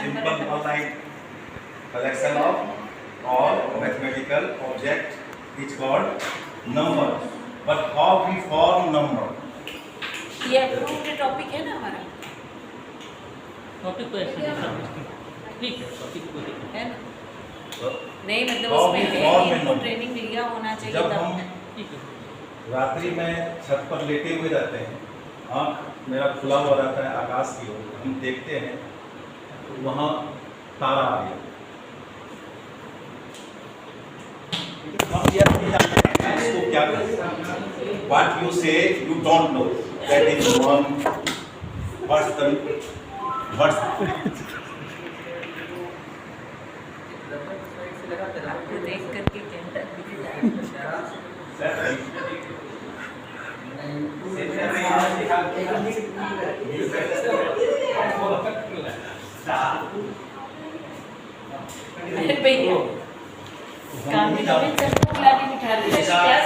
simple online collection of all mathematical object is called number. But how we form number? ये approved topic है ना हमारा, topic तो ऐसे ठीक है, टॉपिक को ठीक है ना? तो नहीं मतलब how उसमें we है form इनको number? ट्रेनिंग लिया होना चाहिए जब तब। हम ठीक है। रात्रि में छत पर लेटे हुए रहते हैं, आँख मेरा खुला हुआ रहता है आकाश की ओर, हम देखते हैं तो वहाँ तारा आ गया। हम यह नहीं जानते हैं इसको क्या करें। What you say you don't know. That is one. What's आपको देख करके कहता अरे भैया काम में सबको बुला के बिठा दिया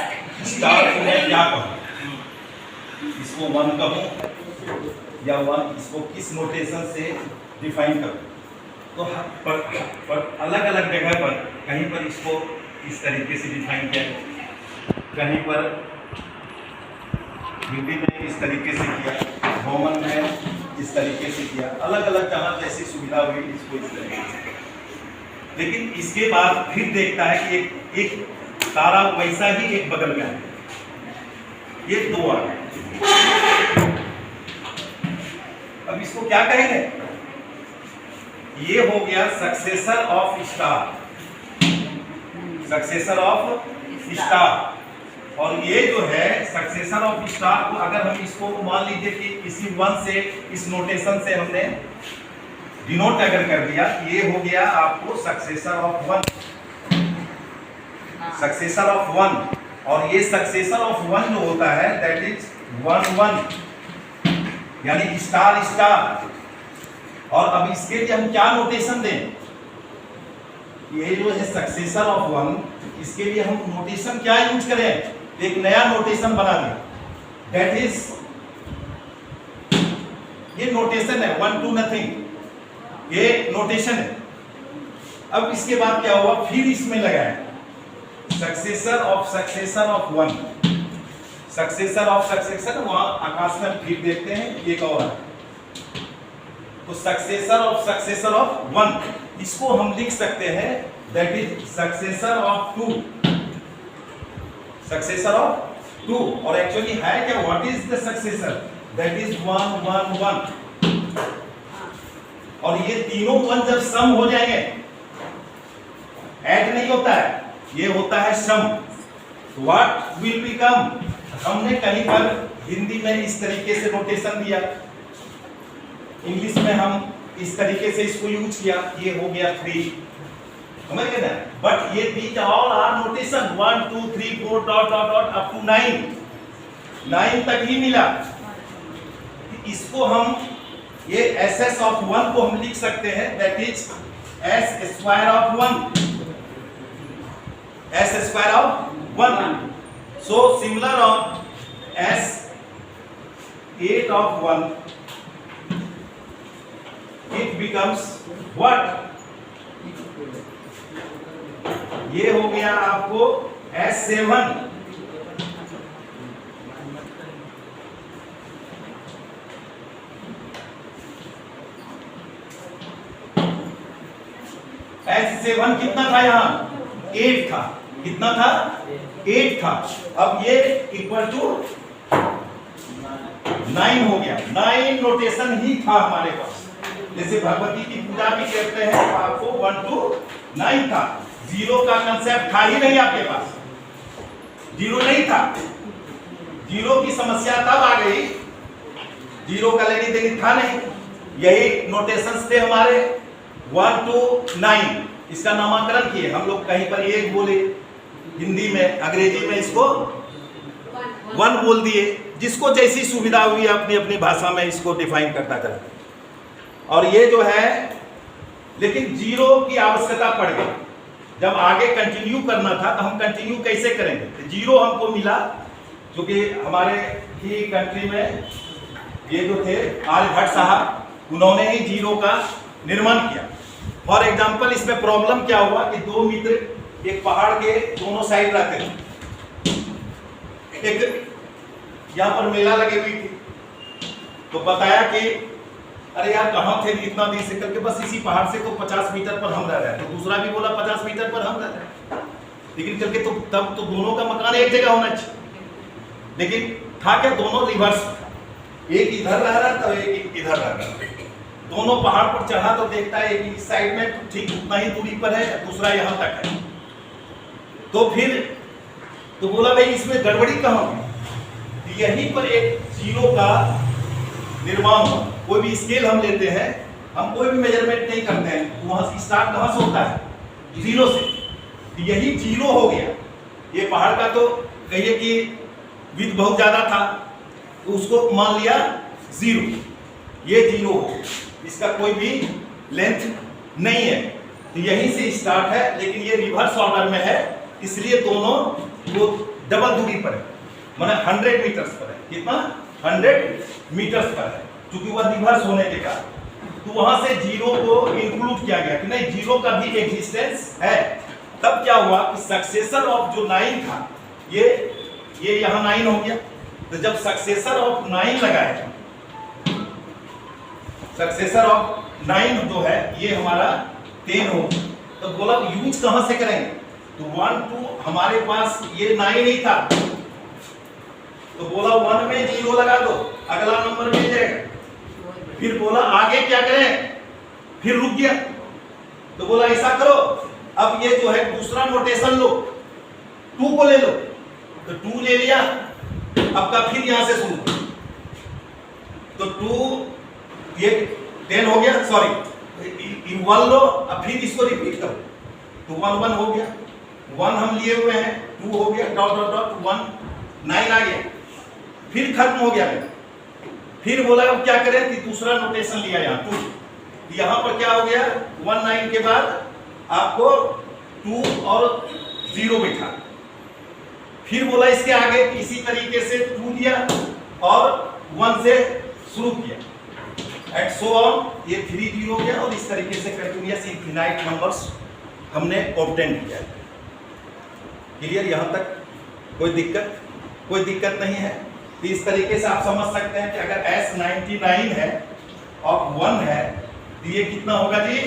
स्टार को मैं क्या कहूँ, इसको वन कहूँ या वन, इसको किस नोटेशन से डिफाइन करूँ। तो पर अलग अलग जगह पर कहीं पर इसको इस तरीके से डिफाइन किया, कहीं पर हिंदी में इस तरीके से किया, रोमन में इस तरीके से किया, अलग अलग जहाँ जैसी सुविधा हुई इसको इस तरीके से। लेकिन इसके बाद फिर देखता है कि एक तारा वैसा ही एक बगल में है, ये दो आ गए। अब इसको क्या कहेंगे? ये हो गया successor of star, successor of star. और ये जो है सक्सेसर ऑफ स्टार को अगर हम इसको मान लीजिए कि इसी वन से, इस नोटेशन से हमने डिनोट अगर कर दिया, ये हो गया आपको successor of one, successor of one. और ये सक्सेसर ऑफ वन जो होता है दैट इज वन वन, यानी स्टार स्टार। और अब इसके लिए हम क्या नोटेशन दें? ये जो है सक्सेसर ऑफ वन, इसके लिए हम नोटेशन क्या यूज करें? एक नया नोटेशन बना दें, दैट इज, ये नोटेशन है वन टू नथिंग, ये नोटेशन है। अब इसके बाद क्या हुआ, फिर इसमें लगाए successor of one, successor of successor, वहां आकाश में फिर देखते हैं एक और है, तो सक्सेसर ऑफ वन, इसको हम लिख सकते हैं that is successor of two, successor of two. और एक्चुअली है क्या, what is the successor? That is one one one. और ये तीनों वन जब सम हो जाएंगे, ऐड नहीं होता है, ये होता है सम, व्हाट विल बिकम। हमने कहीं पर हिंदी में इस तरीके से नोटेशन दिया, इंग्लिश में हम इस तरीके से इसको यूज किया, ये हो गया 3, समझ गए ना। बट ये these all are notation 1 2 3 4 dot dot dot up to 9 तक ही मिला। इसको हम ये SS ऑफ 1 को हम लिख सकते हैं that is S square of 1, S square of 1। So similar of S 8 of 1, it becomes what? ये हो गया आपको S7। S7 कितना था यहाँ? 8 था। कितना था? 8 था। अब ये इक्वल टू 9 हो गया। 9 नोटेशन ही था हमारे पास। जैसे भगवती की पूजा भी कहते हैं तो आपको 1 to 9 था। जीरो का कंसेप्ट था ही नहीं आपके पास, जीरो नहीं था। जीरो की समस्या तब आ गई, जीरो का लेनी देनी था नहीं। यही नोटेशंस थे हमारे 1 to 9। इसका नामकरण किए हम लोग, कहीं पर एक बोले हिंदी में, अंग्रेजी में इसको 1 बोल दिए। जिसको जैसी सुविधा हुई अपनी अपनी भाषा में इसको डिफाइन करता चला। और ये जो है, लेकिन जीरो की आवश्यकता पड़ गई। जब आगे कंटिन्यू करना था तो हम कंटिन्यू कैसे करेंगे? तो जीरो हमको मिला, क्योंकि हमारे ही कंट्री में ये जो थे आर्यभट्ट साहब, उन्होंने ही जीरो का निर्माण किया। फॉर एग्जाम्पल इसमें प्रॉब्लम क्या हुआ कि दो मित्र एक पहाड़ के दोनों साइड रहते थे, एक यहाँ पर मेला लगी हुई थी, तो बताया कि अरे यार कहाँ थे इतना दिन से, करके बस इसी पहाड़ से तो 50 मीटर पर हम रह रहे हैं, तो दूसरा भी बोला 50 मीटर पर हम रह रहे हैं, लेकिन करके तो तब तो दोनों का मकान एक जगह होना चाहिए, लेकिन था क्या दोनों रिवर्स, एक इधर रह रहा था एक इधर रह रहा था। दोनों पहाड़ पर चढ़ा तो देखता है एक इस साइड में ठीक उतना ही दूरी पर है, दूसरा यहाँ तक है, तो फिर तो बोला भाई इसमें गड़बड़ी कहाँ हुई, यहीं पर एक जीरो का निर्माण हुआ। कोई भी स्केल हम लेते हैं, हम कोई भी मेजरमेंट नहीं करते हैं, तो वहां से स्टार्ट कहां से होता है, जीरो से, तो यही जीरो हो गया। ये पहाड़ का तो कहिए कि विड्थ बहुत ज्यादा था, तो उसको मान लिया जीरो, ये जीरो हो, इसका कोई भी लेंथ नहीं है, तो यहीं से स्टार्ट है, लेकिन ये रिवर्स ऑर्डर में है, इसलिए दोनों वो डबल दूरी पर है, माने 100 मीटर्स पर है। कितना? 100 मीटर्स पर है, क्योंकि वह रिवर्स होने के कारण, तो वहां से जीरो को इंक्लूड किया गया कि नहीं जीरो का भी एग्जिस्टेंस है। तब क्या हुआ कि सक्सेसर ऑफ जो 9 था, ये यहाँ 9 हो गया, तो जब सक्सेसर ऑफ 9 लगाए, सक्सेसर ऑफ 9 जो है ये हमारा 10 हो, तो बोला यूज कहां से करेंगे, तो 1 2 हमारे पास ये 9 नहीं था, तो बोला 1 में जीरो लगा दो, अगला नंबर मिल जाएगा। फिर बोला आगे क्या करें, फिर रुक गया, तो बोला ऐसा करो अब ये जो है दूसरा नोटेशन लो, 2 को ले लो, तो 2 ले लिया, अब का फिर यहां से शुरू, तो 2 ये 10 हो गया, सॉरी 1 लो, अब फिर इसको रिपीट करो, तो 1 1 हो गया, 1 हम लिए हुए हैं, 2 हो गया, डॉट डॉट डॉट 1 9 आ गया, फिर खत्म हो गया। फिर बोला अब क्या करें कि दूसरा नोटेशन लिया यहाँ 2, यहाँ पर क्या हो गया 1 9 के बाद आपको 2 और 0 बैठा, फिर बोला इसके आगे इसी तरीके से 2 दिया और 1 से शुरू किया, एंड सो ऑन, ये 3 0 गया, और इस तरीके से कंटिन्यूअस इनफिनाइट नंबर्स हमने ऑब्टेन किया। क्लियर? यहाँ तक कोई दिक्कत नहीं है। तो इस तरीके से आप समझ सकते हैं कि अगर S 99 है और 1 है, तो ये कितना होगा जी,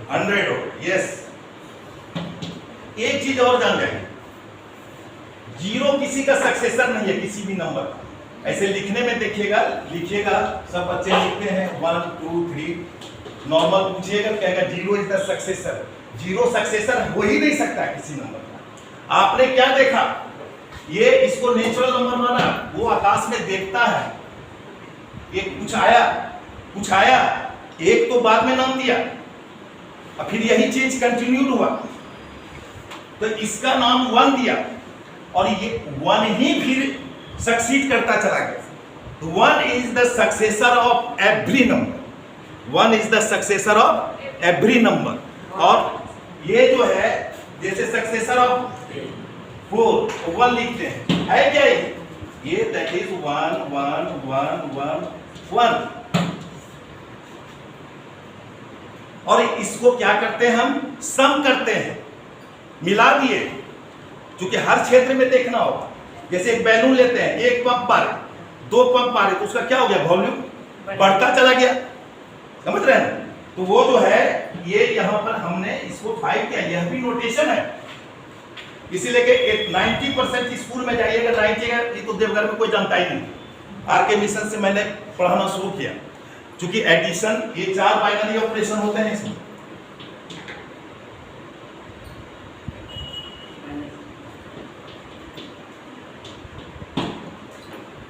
100 हो। यस, एक चीज और जान जाएंगे, जीरो किसी का सक्सेसर नहीं है, किसी भी नंबर का। ऐसे लिखने में देखिएगा, लिखिएगा, सब बच्चे लिखते हैं 1 2 3, नॉर्मल पूछिएगा कहेगा zero is the successor. Zero successor हो ही नहीं सकता किसी नंबर का। आपने क्या देखा, ये इसको नेचुरल नंबर माना, वो आकाश में देखता है, एक कुछ आया, एक तो बाद में नाम दिया, और फिर यही चीज कंटिन्यूड हुआ, तो इसका नाम 1 दिया, और ये 1 ही फिर सक्सीड करता चला गया। तो 1 is the successor of every number, 1 is the successor of every number. और ये जो है जैसे सक्सेसर ऑफ 4 1 लिखते हैं, है क्या ये दैट इज 1 1 1 1 1, और इसको क्या करते हैं हम, सम करते हैं, मिला दिए, क्योंकि हर क्षेत्र में देखना होगा। जैसे एक बैलून लेते हैं, 1 पंप आ रहे, 2 पंप आ रहे, तो उसका क्या हो गया, वॉल्यूम बढ़ता चला गया, समझ रहे हैं। तो वो जो है ये यहाँ पर हमने इसको 5 किया, यह भी नोटेशन है, इसीलिए कि 90% स्कूल में जाइएगा 90 ये तो देवघर में कोई जानता ही नहीं। आरके मिशन से मैंने पढ़ाना शुरू किया, क्योंकि एडिशन ये 4 बाइनरी ऑपरेशन होते हैं इसमें।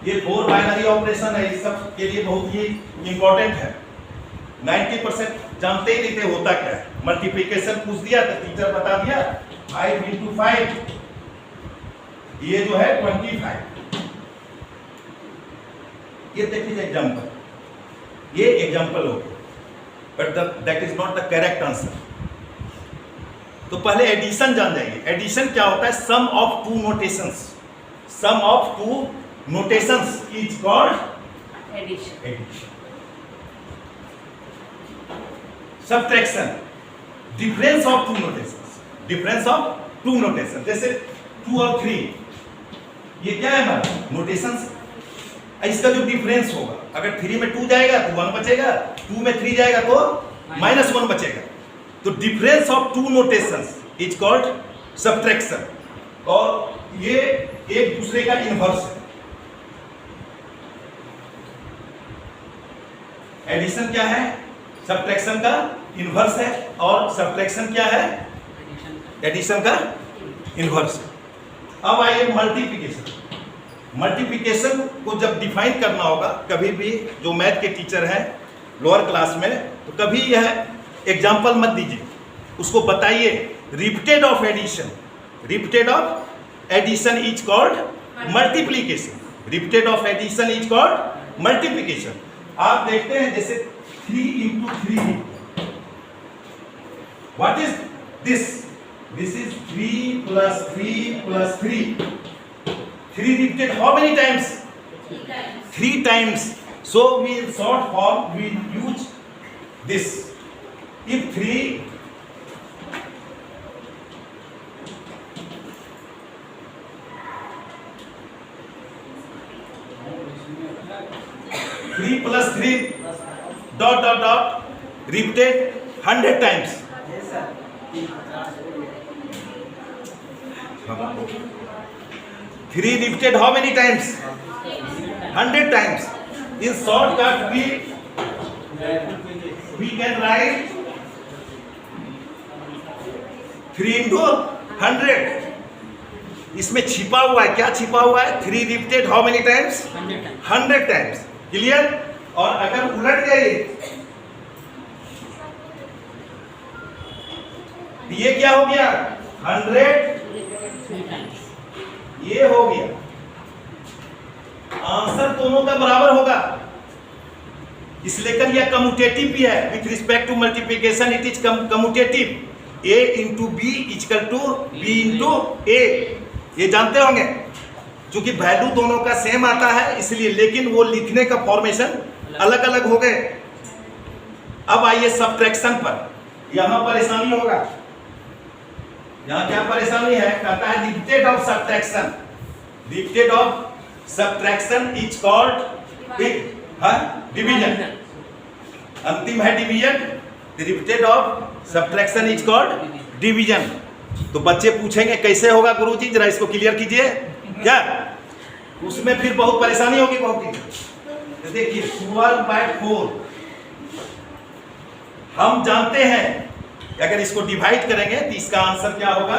ये 4 बाइनरी ऑपरेशन है, इस सब के लिए बहुत ही इंपॉर्टेंट है। 90% जानते ही नहीं थे होता क्या है। मल्टीप्लिकेशन पूछ दिया तो टीचर बता दिया 5 × 5, ये जो है 25। ये देखिए एग्जाम्पल, ये एग्जाम्पल हो गया, but that is not the correct answer. तो पहले एडिशन जान जाइए। एडिशन क्या होता है, sum of 2 notations, sum of 2 notations is called addition. Addition. Subtraction, difference of two notations, difference of two notation. जैसे 2 और 3, ये क्या है हमारा नोटेशंस। इसका जो डिफरेंस होगा, अगर 3 में 2 जाएगा तो 1 बचेगा, 2 में 3 जाएगा तो -1 बचेगा। तो difference of two notations is called subtraction. और ये एक दूसरे का इनवर्स है। एडिशन क्या है? सब्ट्रैक्शन का इनवर्स है। और सब्ट्रैक्शन क्या है? एडिशन का इनवर्स है। अब आइए मल्टीप्लिकेशन। मल्टीप्लिकेशन को जब डिफाइन करना होगा, कभी भी जो मैथ के टीचर हैं लोअर क्लास में, तो कभी यह एग्जाम्पल मत दीजिए, उसको बताइए repeated of addition. Repeated of addition is called multiplication. Repeated of addition is called multiplication. आप देखते हैं जैसे 3 into 3, what is this? This is 3 plus 3 plus 3. 3 repeated how many times? 3 times. So we in short form we use this. If 3 plus 3 dot repeated 100 times. 3 repeated how many times? 100 times. In shortcut we can write 3 into 100. इसमें छिपा हुआ है, क्या छिपा हुआ है? 3 repeated how many times? 100 times. Clear? और अगर उलट गए ये क्या हो गया? 100, ये हो गया। आंसर दोनों का बराबर होगा, इसलिए यह कम्यूटेटिव भी है। With respect to multiplication it is commutative. a into B equal to B into A, ये जानते होंगे। क्योंकि वैल्यू दोनों का सेम आता है इसलिए, लेकिन वो लिखने का फॉर्मेशन अलग अलग हो गए। अब आइए सब्ट्रैक्शन पर। यहां परेशानी होगा, यहां क्या परेशानी है? कहता है repeated of subtraction. Repeated of subtraction is called division. अंतिम है division. Repeated of subtraction is called division. तो बच्चे पूछेंगे कैसे होगा गुरुजी, जरा इसको क्लियर कीजिए। क्या उसमें फिर बहुत परेशानी होगी बहुत ही। देखिए 12/4 हम जानते हैं कि अगर इसको डिवाइड करेंगे तो इसका आंसर क्या होगा?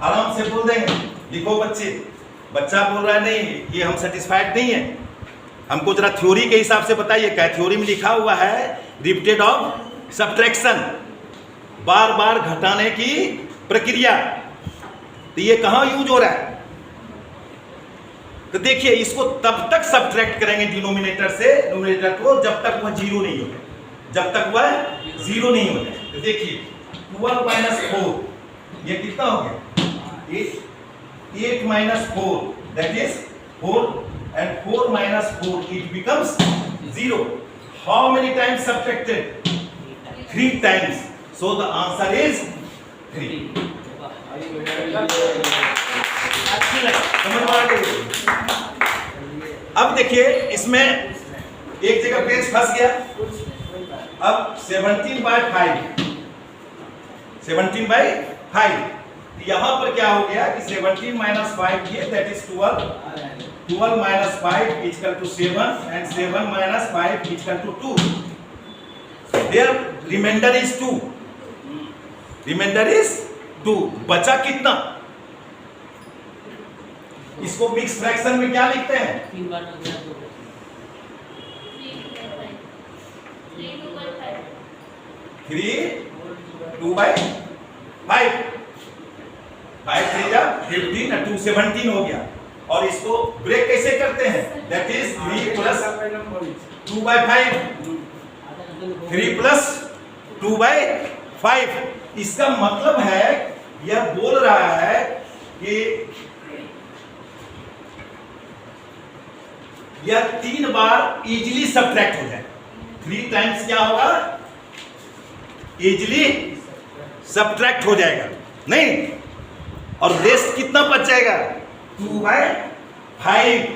आराम से बोल देंगे। लिखो बच्चे। बच्चा बोल रहा है नहीं, ये हम सेटिस्फाइड नहीं है, हमको जरा थ्योरी के हिसाब से बताइए। क्या थ्योरी में लिखा हुआ है? रिपीटेड ऑफ सब्ट्रैक्शन, बार बार घटाने की प्रक्रिया। तो ये कहां यूज हो रहा है? तो देखिए इसको तब तक सब्ट्रैक्ट करेंगे डिनोमिनेटर से न्यूमरेटर को जब तक वह 0 नहीं हो जाए, जब तक वह 0 नहीं हो जाए। तो देखिए 12 minus 4, ये कितना हो गया? 8 minus 4, that is 4, and 4 minus 4 it becomes 0. How many times subtracted? 3 times. So the answer is 3. समझ में आ गई? अब देखिए इसमें एक जगह पेज फंस गया। अब 17/5, 17/5 यहां पर क्या हो गया कि 17 minus 5 ये that is 12, 12 minus 5 equal to 7 and 7 minus 5 equal to 2. There remainder is 2. Remainder is 2. बचा कितना? इसको मिक्स फ्रैक्शन में क्या लिखते हैं? 3 बार में 2 3 2/5 5 3 जा 15 और 2 17 हो गया। और इसको ब्रेक कैसे करते हैं? That is 3 plus 2/5, 3 plus 2/5। इसका मतलब है यह बोल रहा है कि यह 3 बार इजीली सब्ट्रैक्ट हो जाए। 3 टाइम्स क्या होगा? इजिली सब्ट्रैक्ट हो जाएगा, नहीं? और रेस्ट कितना बच जाएगा? 2/5।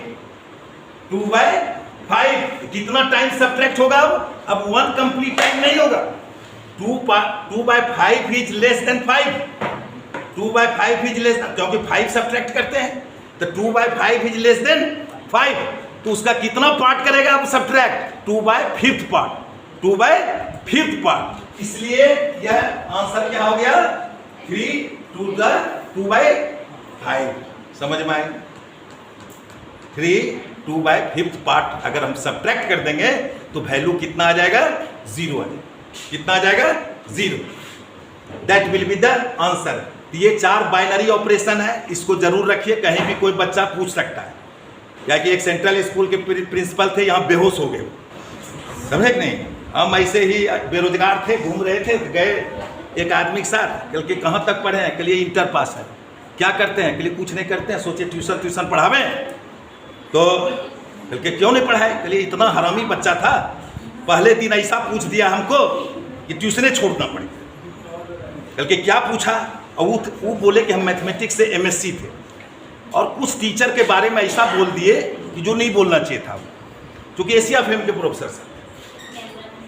2/5 कितना टाइम सब्ट्रैक्ट होगा? अब 1 कंप्लीट टाइम नहीं होगा। 2/5 is less than 5। 2/5 is less, क्योंकि 5 सब्ट्रैक्ट करते हैं, तो 2/5 इज लेस देन 5। तो उसका कितना पार्ट करेगा अब सब्ट्रैक्ट? 2/5 पार्ट। 2/5 पार्ट। इसलिए यह आंसर क्या हो गया? 3 to the 2/5। समझ में आए? 3 2/5 पार्ट अगर हम सब्ट्रैक्ट कर देंगे तो वैल्यू कितना आ जाएगा? 0 आ जाएगा। कितना आ जाएगा? 0। That will be the answer. ये 4 बाइनरी ऑपरेशन है, इसको जरूर रखिए, कहीं भी कोई बच्चा पूछ सकता है। क्या कि एक सेंट्रल स्कूल के प्रिंसिपल थे, यहाँ बेहोश हो गए, समझे कि नहीं? हम ऐसे ही बेरोजगार थे, घूम रहे थे, गए एक आदमी के साथ, कल के कहाँ तक पढ़े हैं? कल इंटर पास है। क्या करते हैं? कल कुछ नहीं करते हैं, सोचे ट्यूशन पढ़ावें, तो कल के क्यों नहीं पढ़ाए? कल इतना हरामी बच्चा था, पहले दिन ऐसा पूछ दिया हमको कि ट्यूशने छोड़ना पड़ेगा। कल के क्या पूछा? और वो बोले कि हम मैथमेटिक्स से MSc थे, और कुछ टीचर के बारे में ऐसा बोल दिए कि जो नहीं बोलना चाहिए था, क्योंकि एशिया फेम के प्रोफेसर से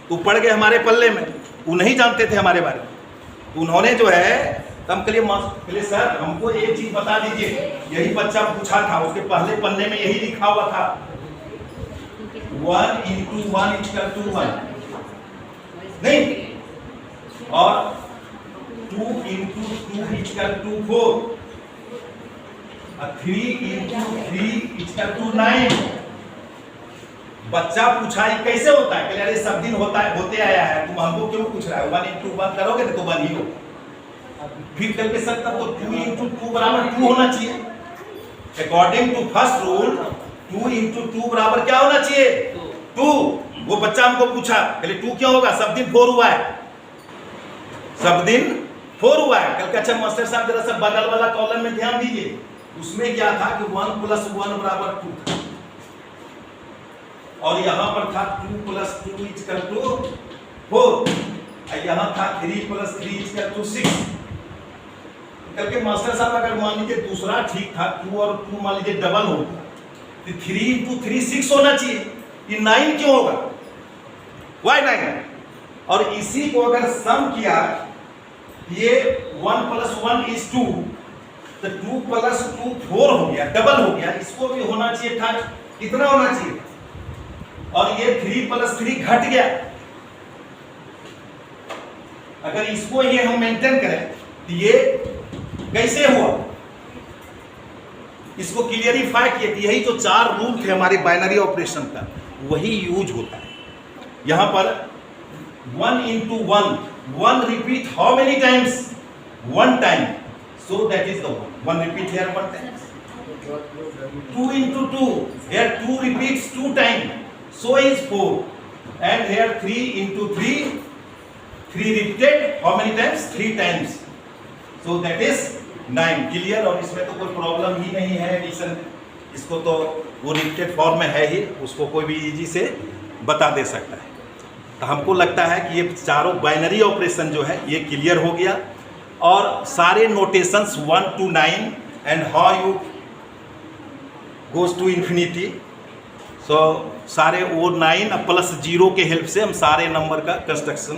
तो पढ़ गए हमारे पल्ले में, वो नहीं जानते थे हमारे बारे में। तो उन्होंने जो है, हम कहिए सर हमको एक चीज बता दीजिए, यही बच्चा पूछा था, उसके पहले पन्ने में यही लिखा हुआ था 1 × 1 = 1, नहीं? और 2 × 2 = 4, 3 × 3 = 9। बच्चा पूछा ये कैसे होता है? अरे सब दिन होता है, होते आया है, तुम हमको क्यों पूछ रहा है? 1 × 1 करोगे तो 1 ही होगा। फिर कल के सर तब तो 2 × 2 = 2 होना चाहिए। अकॉर्डिंग टू फर्स्ट रूल 2 × 2 बराबर क्या होना चाहिए? 2। वो बच्चा हमको पूछा, पहले 2 क्यों होगा? सब दिन 4 हुआ है, सब दिन 4 हुआ है। कल के अच्छा मास्टर साहब जरा सा बगल वाला कॉलम में ध्यान दीजिए, उसमें क्या था कि 1 + 1 = 2 था, और यहाँ पर था 2 + 2 = 4, और यहाँ था 3 + 3 = 6। कल के मास्टर साहब अगर मान लीजिए दूसरा ठीक था, 2 और 2 मान लीजिए डबल होगा, तो 3 × 3 6 होना चाहिए। ये 9 क्यों होगा? Why 9? और इसी को अगर सम किया, ये 1 + 1 = 2, तो 2 + 2 4 हो गया, डबल हो गया। इसको भी होना चाहिए था, कितना होना चाहिए? और ये 3 + 3 घट गया। अगर इसको ये हम मेंटेन करें तो ये कैसे हुआ? इसको क्लियरिफाई किए। यही जो 4 रूल थे हमारे बाइनरी ऑपरेशन का, वही यूज होता है यहां पर। 1 × 1 repeat how many times? 1 time, so that is the 1 repeat here 1 time. 2 × 2, here 2 repeats 2 times, so is 4. And here 3 × 3 repeated how many times? 3 times, so that is 9. Clear? और इसमें तो कोई प्रॉब्लम ही नहीं है एडिशन, इसको तो वो रिपीटेड फॉर्म में है ही, उसको कोई भी इजी से बता दे सकता है। तो हमको लगता है कि ये चारों बाइनरी ऑपरेशन जो है ये क्लियर हो गया, और सारे notations 1 to 9 and how you goes to infinity, so सारे वो 9 + 0 के हेल्प से हम सारे नंबर का कंस्ट्रक्शन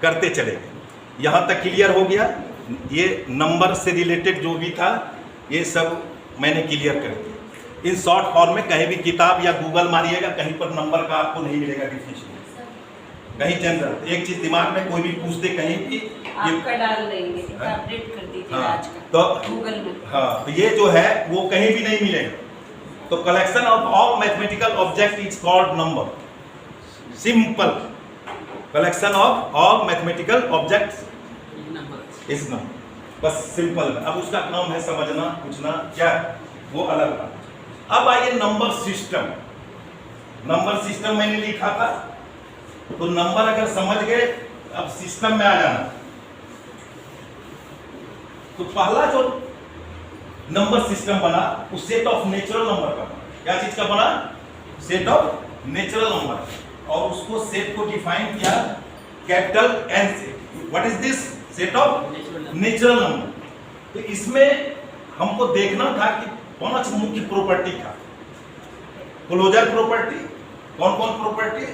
करते चले गए। यहाँ तक क्लियर हो गया। ये नंबर से रिलेटेड जो भी था ये सब मैंने क्लियर कर दिया। इन शॉर्ट फॉर्म में कहीं भी किताब या गूगल मारिएगा, कहीं पर नंबर का आपको नहीं मिलेगा डिफिनेशन, कहीं जनरल। एक चीज दिमाग में कोई भी पूछ दे कहीं भी, आपका डाल देंगे, अपडेट कर दीजिए आज का तो गूगल में। हाँ, तो ये जो है वो कहीं भी नहीं मिलेगा। तो collection of all mathematical object is called number. Simple, collection of all mathematical objects is number, बस सिंपल। अब उसका नाम है समझना, पूछना क्या, वो अलग बात। अब आइए नंबर सिस्टम। नंबर सिस्टम मैंने लिखा था, तो नंबर अगर समझ गए, अब सिस्टम में आ जाना। तो पहला जो नंबर सिस्टम बना वो सेट ऑफ नेचुरल नंबर का बना। क्या चीज का बना? Set of natural number. और उसको सेट को डिफाइन किया कैपिटल एन से। What is this? Set of natural number. तो इसमें हमको देखना था कि 5 मुख्य प्रॉपर्टी था। क्लोजर प्रॉपर्टी, कौन कौन प्रॉपर्टी?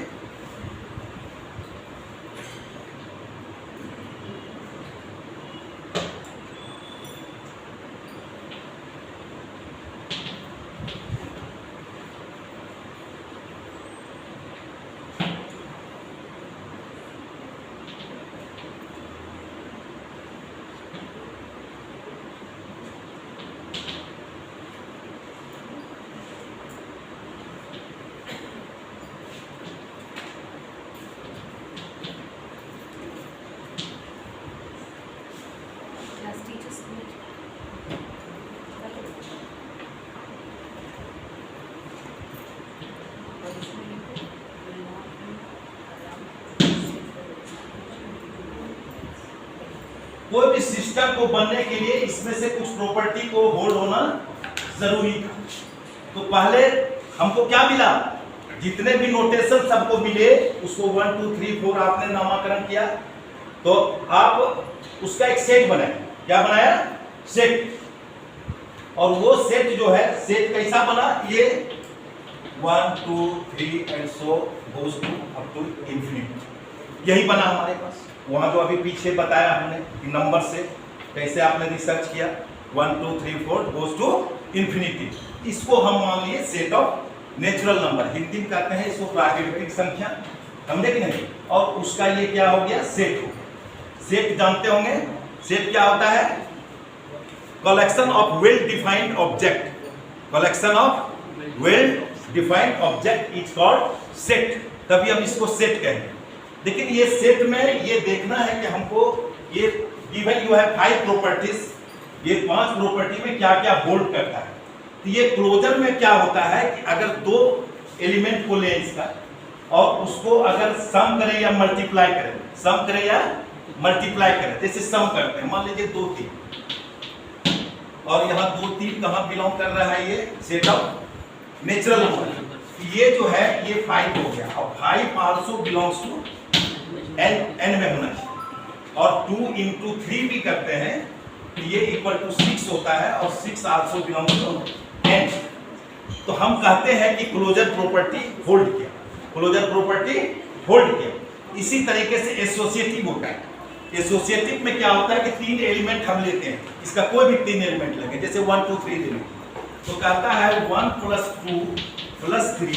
Class teachers meet. कोई भी सिस्टम को बनने के लिए इसमें से कुछ प्रॉपर्टी को होल्ड होना जरूरी था। तो पहले हमको क्या मिला? जितने भी नोटेशन सबको मिले उसको 1 2 3 4 आपने नामकरण किया, तो आप उसका एक सेट बनाए। क्या बनाया? सेट। और वो सेट जो है, सेट कैसा बना? ये 1 2 3 and so goes to up to infinity. यही बना हमारे पास। वहां जो अभी पीछे बताया हमने कि नंबर से कैसे आपने रिसर्च किया, 1 2 3 4 गोज टू इंफिनिटी। इसको हम मान लिए set of natural number. Hindi में कहते हैं इसको प्राकृतिक संख्या, समझे कि नहीं? और उसका ये क्या हो गया? सेट हो गया। सेट जानते होंगे, सेट क्या होता है? Collection of well defined object. Collection of well defined object is called set. तभी हम इसको सेट कहेंगे। लेकिन ये सेट में ये देखना है कि हमको ये गिवन यू है 5 प्रॉपर्टीज, ये 5 प्रॉपर्टी में क्या क्या होल्ड करता है। तो ये क्लोजर में क्या होता है कि अगर 2 एलिमेंट को ले इसका और उसको अगर सम करें या मल्टीप्लाई करें, सम करें या मल्टीप्लाई करें, जैसे सम करते हैं, मान लीजिए 2 3 और यहाँ 2 3 कहाँ बिलोंग कर रहा है? ये सेट ऑफ नेचुरल नंबर। ये जो है ये 5 हो गया और 5 आल्सो बिलोंग्स टू n में होना चाहिए। और 2 into 3 भी करते हैं तो ये इक्वल टू 6 होता है और 6 आल्सो बिलोंग्स टू n। तो हम कहते हैं कि क्लोजर प्रॉपर्टी होल्ड किया, क्लोजर प्रॉपर्टी होल्ड किया। इसी तरीके से एसोसिएटिव होता है। एसोसिएटिव में क्या होता है कि 3 एलिमेंट हम लेते हैं, इसका कोई भी 3 एलिमेंट लगे, जैसे 1 2 3 ले लें, तो कहता है 1 + 2 + 3